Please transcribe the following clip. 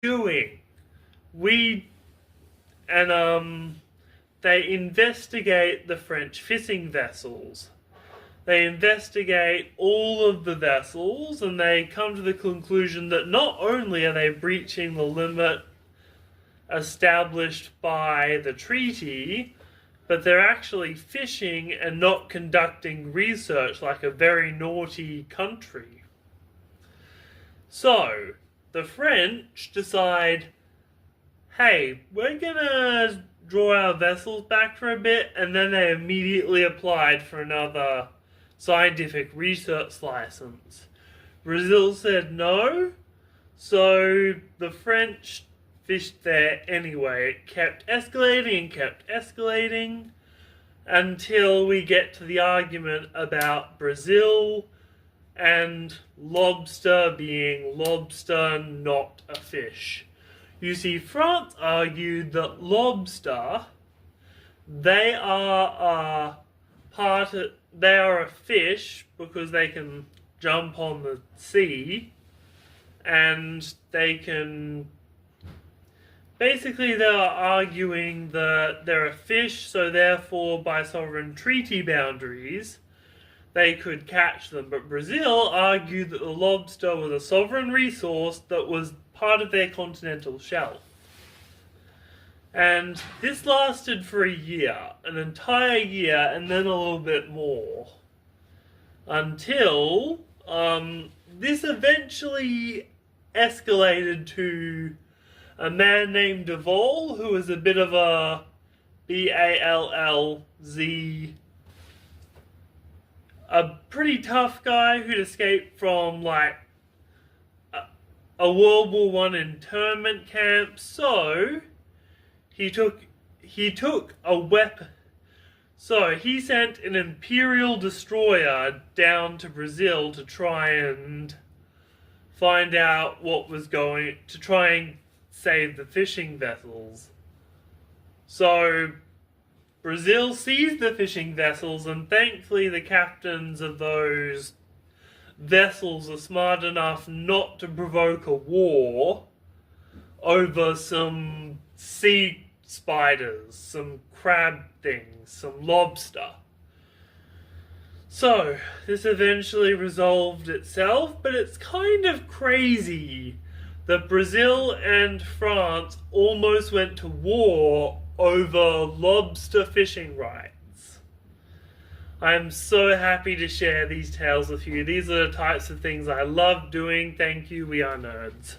doing? They investigate the French fishing vessels. They investigate all of the vessels and they come to the conclusion that not only are they breaching the limit established by the treaty, but they're actually fishing and not conducting research like a very naughty country. So, the French decide, hey, we're gonna draw our vessels back for a bit, and then they immediately applied for another scientific research license. Brazil said no, so the French fished there anyway. It kept escalating until we get to the argument about Brazil and lobster being lobster, not a fish. You see, France argued that lobster, they are a fish because they can jump on the sea and they can. Basically, they are arguing that they're a fish, so therefore, by sovereign treaty boundaries, they could catch them. But Brazil argued that the lobster was a sovereign resource that was part of their continental shelf. And this lasted for a year, an entire year, and then a little bit more. Until this eventually escalated to a man named Devol, who was a bit of a Ballz, a pretty tough guy who'd escaped from like a World War I internment camp. So he took a weapon. So he sent an Imperial destroyer down to Brazil to try and find out what was going, to try and save the fishing vessels. So Brazil seized the fishing vessels, and thankfully the captains of those vessels are smart enough not to provoke a war over some sea spiders, some crab things, some lobster. So this eventually resolved itself, but it's kind of crazy that Brazil and France almost went to war over lobster fishing rights. I'm so happy to share these tales with you. These are the types of things I love doing. Thank you, we are nerds.